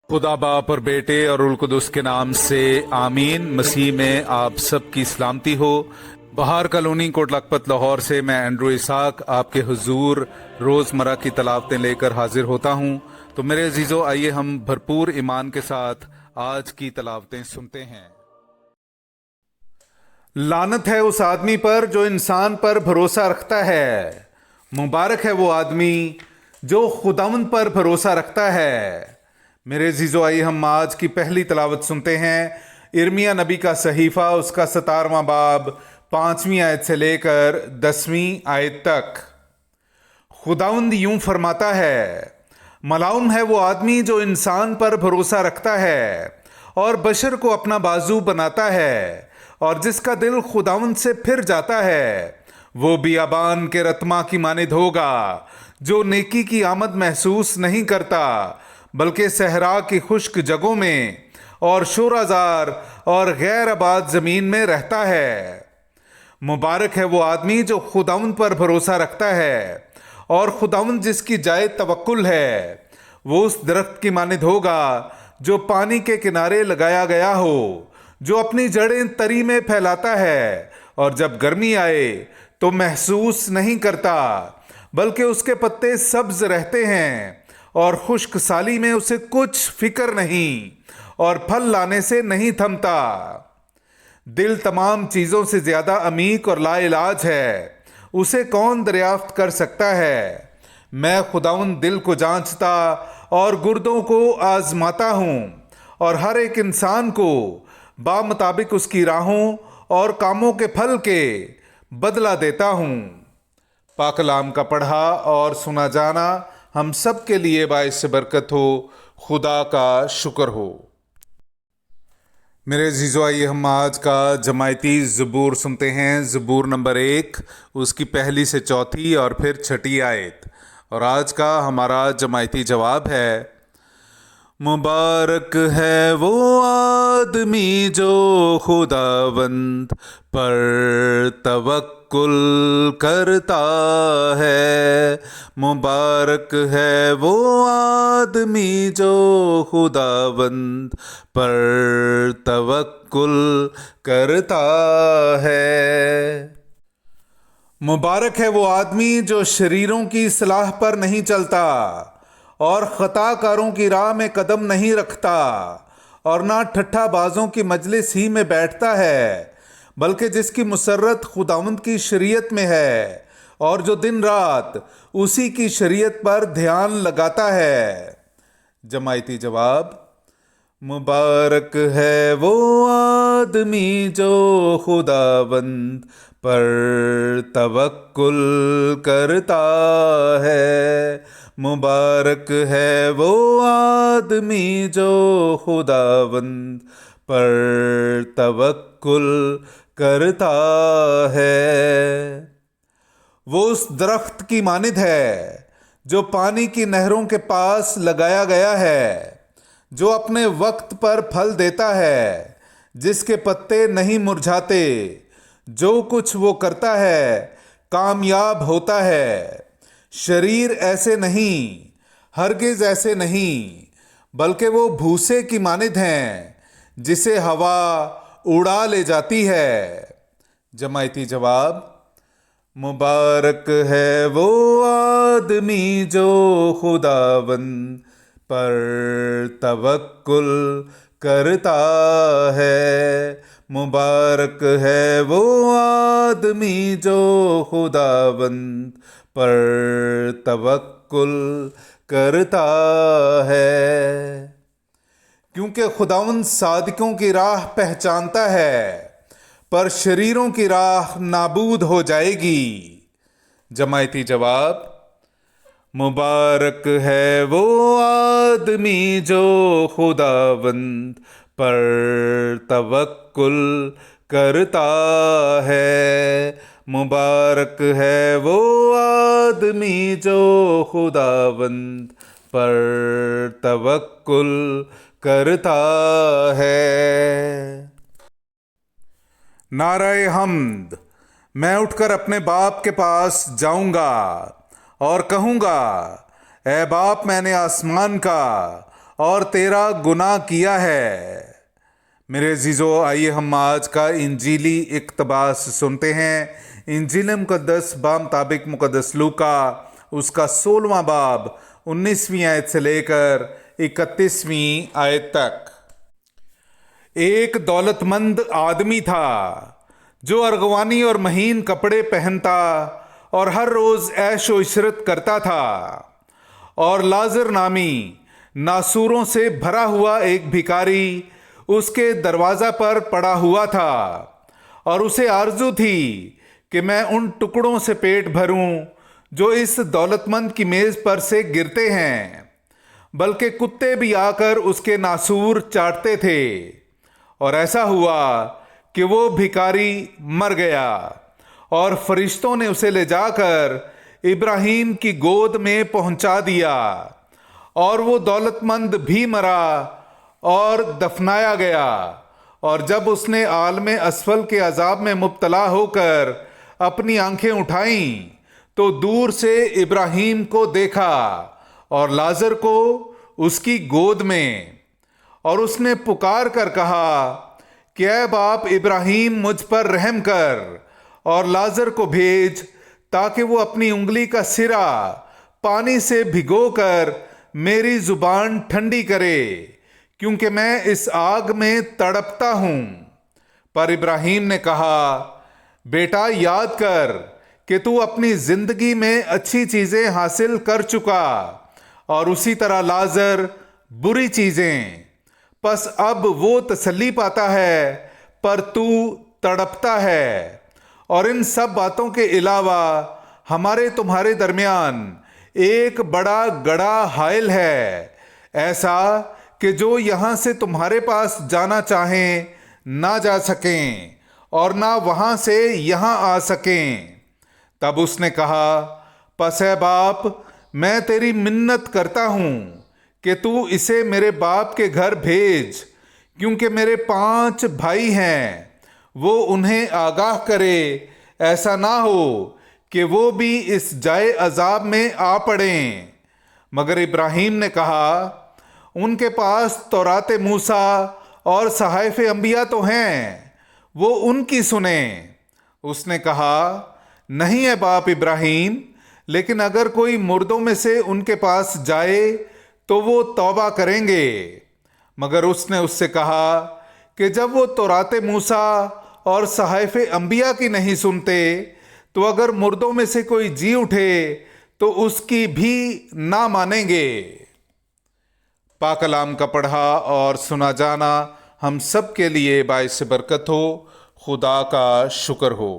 خدا باپ اور بیٹے اور روح القدس کے نام سے آمین۔ مسیح میں آپ سب کی سلامتی ہو۔ بہار کالونی کوٹ لکھپت لاہور سے میں اینڈرو اسحاق آپ کے حضور روزمرہ کی تلاوتیں لے کر حاضر ہوتا ہوں۔ تو میرے عزیزو، آئیے ہم بھرپور ایمان کے ساتھ آج کی تلاوتیں سنتے ہیں۔ لعنت ہے اس آدمی پر جو انسان پر بھروسہ رکھتا ہے، مبارک ہے وہ آدمی جو خداوند پر بھروسہ رکھتا ہے۔ میرے عزیزو، آئیے ہم آج کی پہلی تلاوت سنتے ہیں۔ ارمیا نبی کا صحیفہ، اس کا 17واں باب، 5ویں آیت سے لے کر 10ویں آیت تک۔ خداوند یوں فرماتا ہے، ملعون ہے وہ آدمی جو انسان پر بھروسہ رکھتا ہے اور بشر کو اپنا بازو بناتا ہے، اور جس کا دل خداوند سے پھر جاتا ہے وہ بیابان کے رتما کی مانند ہوگا، جو نیکی کی آمد محسوس نہیں کرتا بلکہ صحرا کی خشک جگہوں میں اور شورازار اور غیر آباد زمین میں رہتا ہے۔ مبارک ہے وہ آدمی جو خداوند پر بھروسہ رکھتا ہے، اور خداوند جس کی جائے توکل ہے، وہ اس درخت کی مانند ہوگا جو پانی کے کنارے لگایا گیا ہو، جو اپنی جڑیں تری میں پھیلاتا ہے، اور جب گرمی آئے تو محسوس نہیں کرتا بلکہ اس کے پتے سبز رہتے ہیں، اور خشک سالی میں اسے کچھ فکر نہیں، اور پھل لانے سے نہیں تھمتا۔ دل تمام چیزوں سے زیادہ عمیق اور لا علاج ہے، اسے کون دریافت کر سکتا ہے؟ میں خداوند دل کو جانچتا اور گردوں کو آزماتا ہوں، اور ہر ایک انسان کو مطابق اس کی راہوں اور کاموں کے پھل کے بدلہ دیتا ہوں۔ پاک کلام کا پڑھا اور سنا جانا ہم سب کے لیے باعث برکت ہو۔ خدا کا شکر ہو۔ میرے عزیزو، آئیے ہم آج کا جماعتی زبور سنتے ہیں۔ زبور نمبر 1، اس کی پہلی سے چوتھی اور پھر چھٹی آیت، اور آج کا ہمارا جماعتی جواب ہے، مبارک ہے وہ آدمی جو خداوند پر توکل کرتا ہے۔ مبارک ہے وہ آدمی جو خداوند پر توکل کرتا ہے۔ مبارک ہے وہ آدمی جو شریروں کی صلاح پر نہیں چلتا اور خطا کاروں کی راہ میں قدم نہیں رکھتا، اور نہ ٹھٹھا بازوں کی مجلس ہی میں بیٹھتا ہے، بلکہ جس کی مسرت خداوند کی شریعت میں ہے، اور جو دن رات اسی کی شریعت پر دھیان لگاتا ہے۔ جماعتی جواب، مبارک ہے وہ آدمی جو خداوند پر توکل کرتا ہے۔ مبارک ہے وہ آدمی جو خداوند پر توکل کرتا ہے۔ وہ اس درخت کی مانند ہے جو پانی کی نہروں کے پاس لگایا گیا ہے، جو اپنے وقت پر پھل دیتا ہے، جس کے پتے نہیں مرجھاتے۔ جو کچھ وہ کرتا ہے کامیاب ہوتا ہے۔ شریر ایسے نہیں، ہرگز ایسے نہیں، بلکہ وہ بھوسے کی مانند ہیں جسے ہوا اڑا لے جاتی ہے۔ جماعتی جواب، مبارک ہے وہ آدمی جو خداوند پر توکل کرتا ہے۔ مبارک ہے وہ آدمی جو خداوند پر توکل کرتا ہے۔ کیونکہ خداوند صادقوں کی راہ پہچانتا ہے، پر شریروں کی راہ نابود ہو جائے گی۔ جماعتی جواب، مبارک ہے وہ آدمی جو خداوند پر توکل کرتا ہے۔ مبارک ہے وہ آدمی جو خداوند پر توکل کرتا ہے۔ نعرہ حمد۔ میں اٹھ کر اپنے باپ کے پاس جاؤں گا اور کہوں گا، اے باپ، میں نے آسمان کا اور تیرا گناہ کیا ہے۔ میرے عزیزو، آئیے ہم آج کا انجیلی اقتباس سنتے ہیں۔ انجیل مقدس بمطابق مقدس لوکا، اس کا 16واں باب 19ویں آیت سے لے کر 31ویں آیت تک۔ ایک دولت مند آدمی تھا جو ارغوانی اور مہین کپڑے پہنتا اور ہر روز عیش و عشرت کرتا تھا، اور لازر نامی ناسوروں سے بھرا ہوا ایک بھکاری اس کے دروازہ پر پڑا ہوا تھا، اور اسے آرزو تھی کہ میں ان ٹکڑوں سے پیٹ بھروں جو اس دولت مند کی میز پر سے گرتے ہیں، بلکہ کتے بھی آ کر اس کے ناسور چاٹتے تھے۔ اور ایسا ہوا کہ وہ بھکاری مر گیا، اور فرشتوں نے اسے لے جا کر ابراہیم کی گود میں پہنچا دیا، اور وہ دولت مند بھی مرا اور دفنایا گیا۔ اور جب اس نے عالم اسفل کے عذاب میں مبتلا ہو کر اپنی آنکھیں اٹھائیں تو دور سے ابراہیم کو دیکھا اور لازر کو اس کی گود میں، اور اس نے پکار کر کہا کہ اے باپ ابراہیم، مجھ پر رحم کر اور لازر کو بھیج تاکہ وہ اپنی انگلی کا سرا پانی سے بھگو کر میری زبان ٹھنڈی کرے، کیونکہ میں اس آگ میں تڑپتا ہوں۔ پر ابراہیم نے کہا، بیٹا یاد کر کہ تو اپنی زندگی میں اچھی چیزیں حاصل کر چکا، اور اسی طرح لازر بری چیزیں، پس اب وہ تسلی پاتا ہے پر تو تڑپتا ہے۔ اور ان سب باتوں کے علاوہ ہمارے تمہارے درمیان ایک بڑا گڑھا حائل ہے، ایسا کہ جو یہاں سے تمہارے پاس جانا چاہیں نہ جا سکیں، اور نہ وہاں سے یہاں آ سکیں۔ تب اس نے کہا، پس اے باپ، میں تیری منت کرتا ہوں کہ تو اسے میرے باپ کے گھر بھیج، کیونکہ میرے 5 بھائی ہیں، وہ انہیں آگاہ کرے، ایسا نہ ہو کہ وہ بھی اس جائے عذاب میں آ پڑیں۔ مگر ابراہیم نے کہا، ان کے پاس تورات موسیٰ اور صحائف انبیاء تو ہیں، وہ ان کی سنیں۔ اس نے کہا، نہیں اے باپ ابراہیم، لیکن اگر کوئی مردوں میں سے ان کے پاس جائے تو وہ توبہ کریں گے۔ مگر اس نے اس سے کہا کہ جب وہ تورات موسیٰ اور صحائف انبیاء کی نہیں سنتے تو اگر مردوں میں سے کوئی جی اٹھے تو اس کی بھی نہ مانیں گے۔ پاک کلام کا پڑھا اور سنا جانا ہم سب کے لیے باعث برکت ہو۔ خدا کا شکر ہو۔